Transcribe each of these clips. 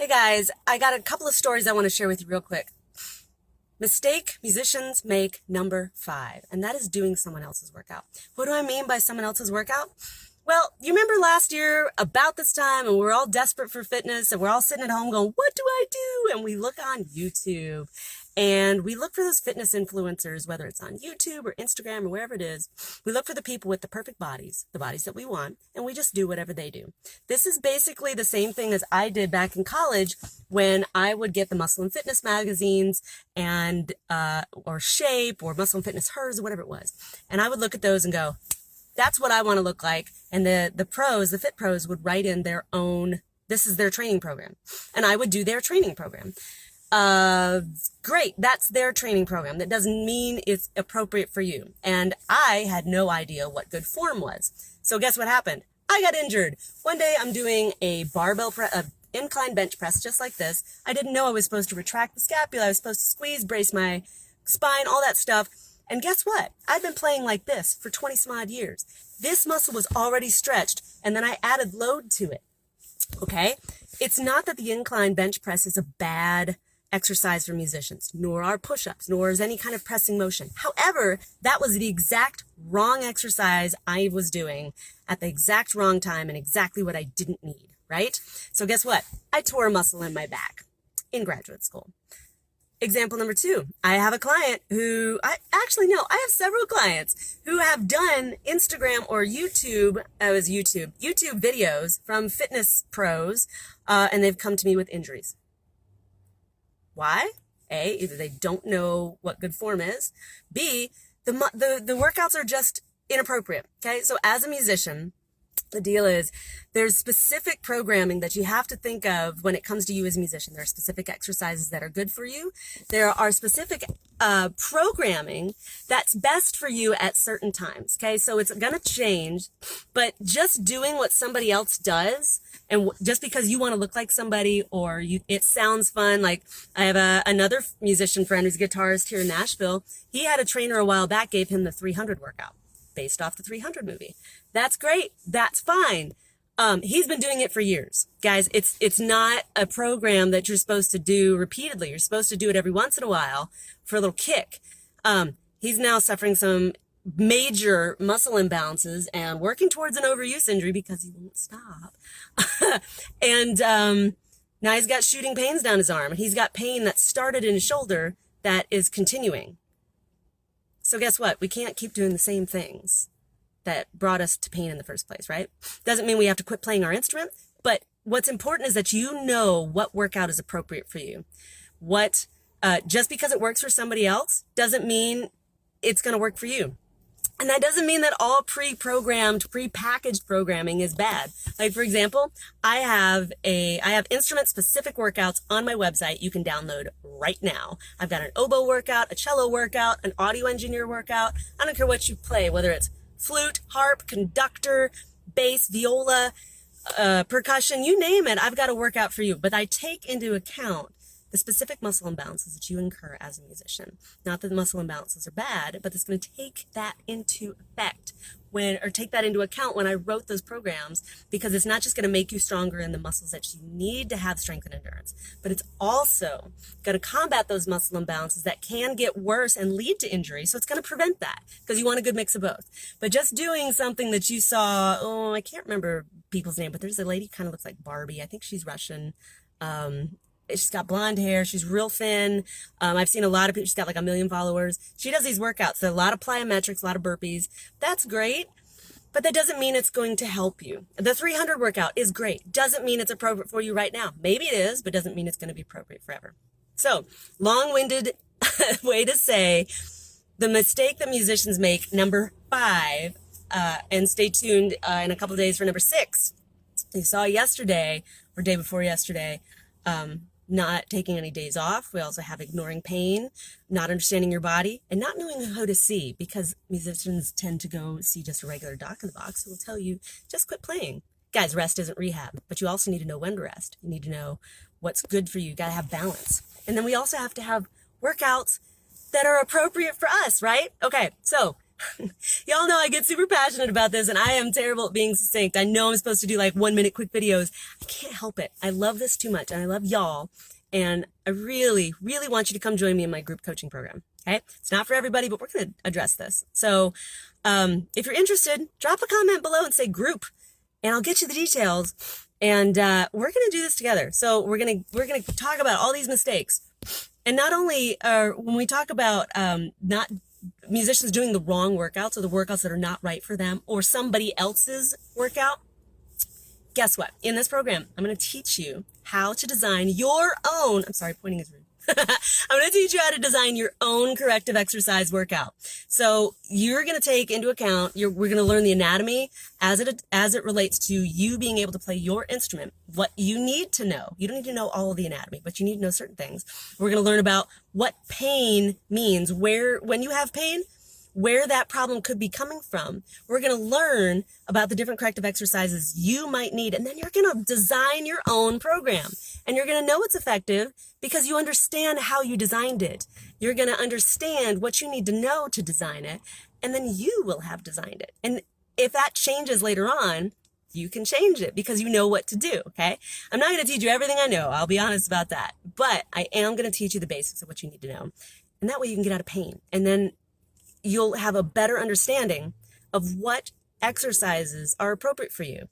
Hey guys, I got a couple of stories I want to share with you real quick. Mistake musicians make number 5, and that is doing someone else's workout. What do I mean by someone else's workout? Well, you remember last year about this time and we're all desperate for fitness and we're all sitting at home going, what do I do? And we look on YouTube and we look for those fitness influencers, whether it's on YouTube or Instagram or wherever it is. We look for the people with the perfect bodies, the bodies that we want, and we just do whatever they do. This is basically the same thing as I did back in college when I would get the Muscle and Fitness magazines and or Shape or Muscle and Fitness Hers or whatever it was. And I would look at those and go, that's what I want to look like. And the pros, the fit pros would write in their own, this is their training program. And I would do their training program. Great. That's their training program. That doesn't mean it's appropriate for you. And I had no idea what good form was. So guess what happened? I got injured. One day I'm doing a barbell incline bench press just like this. I didn't know I was supposed to retract the scapula. I was supposed to squeeze, brace my spine, all that stuff. And guess what? I've been playing like this for 20 some odd years. This muscle was already stretched, and then I added load to it. Okay? It's not that the incline bench press is a bad exercise for musicians, nor are push-ups, nor is any kind of pressing motion. However, that was the exact wrong exercise I was doing at the exact wrong time and exactly what I didn't need, right? So guess what? I tore a muscle in my back in graduate school. Example number 2, I have a client who, I have several clients who have done Instagram or YouTube videos from fitness pros, and they've come to me with injuries. Why? A, either they don't know what good form is. B, the workouts are just inappropriate. Okay. So as a musician, the deal is there's specific programming that you have to think of when it comes to you as a musician. There are specific exercises that are good for you. There are specific programming that's best for you at certain times. Okay. So it's going to change, but just doing what somebody else does and just because you want to look like somebody or it sounds fun. Like I have another musician friend who's a guitarist here in Nashville. He had a trainer a while back, gave him the 300 workout based off the 300 movie. That's great. That's fine. He's been doing it for years. Guys, it's not a program that you're supposed to do repeatedly. You're supposed to do it every once in a while for a little kick. He's now suffering some major muscle imbalances and working towards an overuse injury because he won't stop. And now he's got shooting pains down his arm. And he's got pain that started in his shoulder that is continuing. So guess what? We can't keep doing the same things that brought us to pain in the first place, right? Doesn't mean we have to quit playing our instrument, but what's important is that you know what workout is appropriate for you. Just because it works for somebody else doesn't mean it's going to work for you. And that doesn't mean that all pre-programmed, pre-packaged programming is bad. Like, for example, I have instrument-specific workouts on my website you can download right now. I've got an oboe workout, a cello workout, an audio engineer workout. I don't care what you play, whether it's flute, harp, conductor, bass, viola, percussion, you name it, I've got a workout for you. But I take into account the specific muscle imbalances that you incur as a musician. Not that the muscle imbalances are bad, but it's going to take that into effect take that into account when I wrote those programs, because it's not just going to make you stronger in the muscles that you need to have strength and endurance, but it's also going to combat those muscle imbalances that can get worse and lead to injury. So it's going to prevent that because you want a good mix of both. But just doing something that you saw, I can't remember people's name, but there's a lady kind of looks like Barbie. I think she's Russian. She's got blonde hair. She's real thin. I've seen a lot of people. She's got like 1 million followers. She does these workouts. So a lot of plyometrics, a lot of burpees. That's great, but that doesn't mean it's going to help you. The 300 workout is great. Doesn't mean it's appropriate for you right now. Maybe it is, but doesn't mean it's going to be appropriate forever. So long-winded way to say the mistake that musicians make, number 5, and stay tuned in a couple of days for number 6. You saw yesterday or day before yesterday, not taking any days off. We also have ignoring pain, not understanding your body, and not knowing who to see, because musicians tend to go see just a regular doc in the box who will tell you, just quit playing. Guys, rest isn't rehab, but you also need to know when to rest. You need to know what's good for you. You got to have balance. And then we also have to have workouts that are appropriate for us, right? Okay, so Y'all know I get super passionate about this, and I am terrible at being succinct. I know I'm supposed to do like 1-minute quick videos. I can't help it. I love this too much, and I love y'all. And I really, really want you to come join me in my group coaching program. Okay? It's not for everybody, but we're going to address this. So if you're interested, drop a comment below and say group, and I'll get you the details. And we're going to do this together. So we're going to talk about all these mistakes. And not only when we talk about not musicians doing the wrong workouts or the workouts that are not right for them or somebody else's workout, guess what? In this program, I'm going to teach you how to design your own, I'm sorry, pointing is rude. I'm going to teach you how to design your own corrective exercise workout. So you're going to take into account, we're going to learn the anatomy as it relates to you being able to play your instrument, what you need to know. You don't need to know all of the anatomy, but you need to know certain things. We're going to learn about what pain means, when you have pain, where that problem could be coming from. We're going to learn about the different corrective exercises you might need, and then you're going to design your own program. And you're going to know it's effective because you understand how you designed it. You're going to understand what you need to know to design it, and then you will have designed it. And if that changes later on, you can change it because you know what to do, okay? I'm not going to teach you everything I know. I'll be honest about that. But I am going to teach you the basics of what you need to know. And that way you can get out of pain. And then you'll have a better understanding of what exercises are appropriate for you.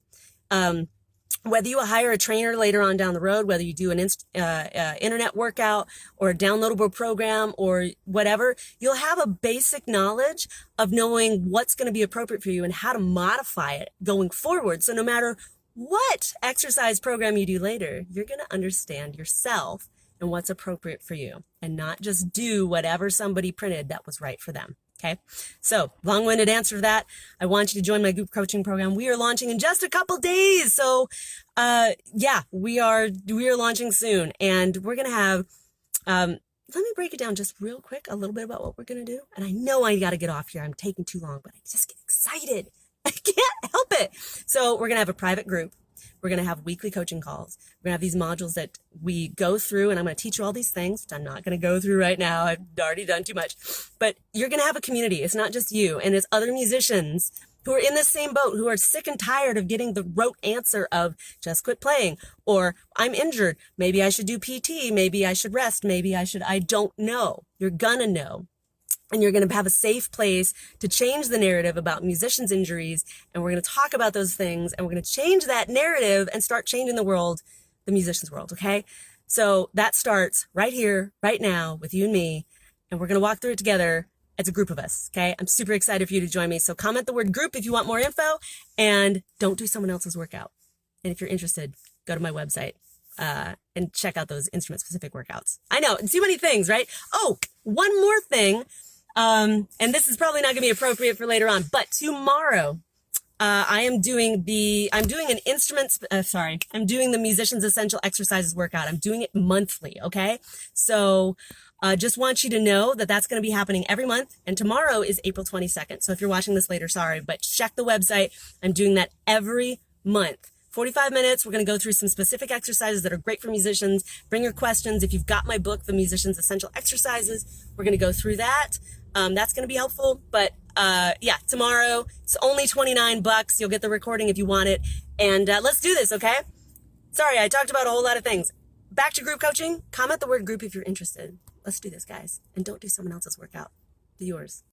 Whether you hire a trainer later on down the road, whether you do an internet workout or a downloadable program or whatever, you'll have a basic knowledge of knowing what's going to be appropriate for you and how to modify it going forward. So no matter what exercise program you do later, you're going to understand yourself and what's appropriate for you and not just do whatever somebody printed that was right for them. Okay, so long-winded answer to that. I want you to join my group coaching program. We are launching in just a couple days. So, yeah, we are launching soon, and we're gonna have. Let me break it down just real quick, a little bit about what we're gonna do. And I know I got to get off here. I'm taking too long, but I just get excited. I can't help it. So we're gonna have a private group. We're going to have weekly coaching calls. We're going to have these modules that we go through, and I'm going to teach you all these things, which I'm not going to go through right now. I've already done too much. But you're going to have a community. It's not just you. And it's other musicians who are in the same boat, who are sick and tired of getting the rote answer of just quit playing, or I'm injured. Maybe I should do PT. Maybe I should rest. Maybe I don't know. You're going to know. And you're going to have a safe place to change the narrative about musicians' injuries. And we're going to talk about those things. And we're going to change that narrative and start changing the world, the musicians' world. Okay. So that starts right here, right now with you and me. And we're going to walk through it together as a group of us. Okay. I'm super excited for you to join me. So comment the word group if you want more info, and don't do someone else's workout. And if you're interested, go to my website, and check out those instrument specific workouts. I know, too many things, right? Oh, one more thing. And this is probably not going to be appropriate for later on, but tomorrow, I'm doing the Musician's Essential Exercises workout. I'm doing it monthly. Okay. So, just want you to know that that's going to be happening every month. And tomorrow is April 22nd. So if you're watching this later, sorry, but check the website. I'm doing that every month. 45 minutes. We're going to go through some specific exercises that are great for musicians. Bring your questions. If you've got my book, The Musician's Essential Exercises, we're going to go through that. That's going to be helpful. But yeah, tomorrow, it's only $29. You'll get the recording if you want it. And let's do this, okay? Sorry, I talked about a whole lot of things. Back to group coaching. Comment the word group if you're interested. Let's do this, guys. And don't do someone else's workout. Do yours.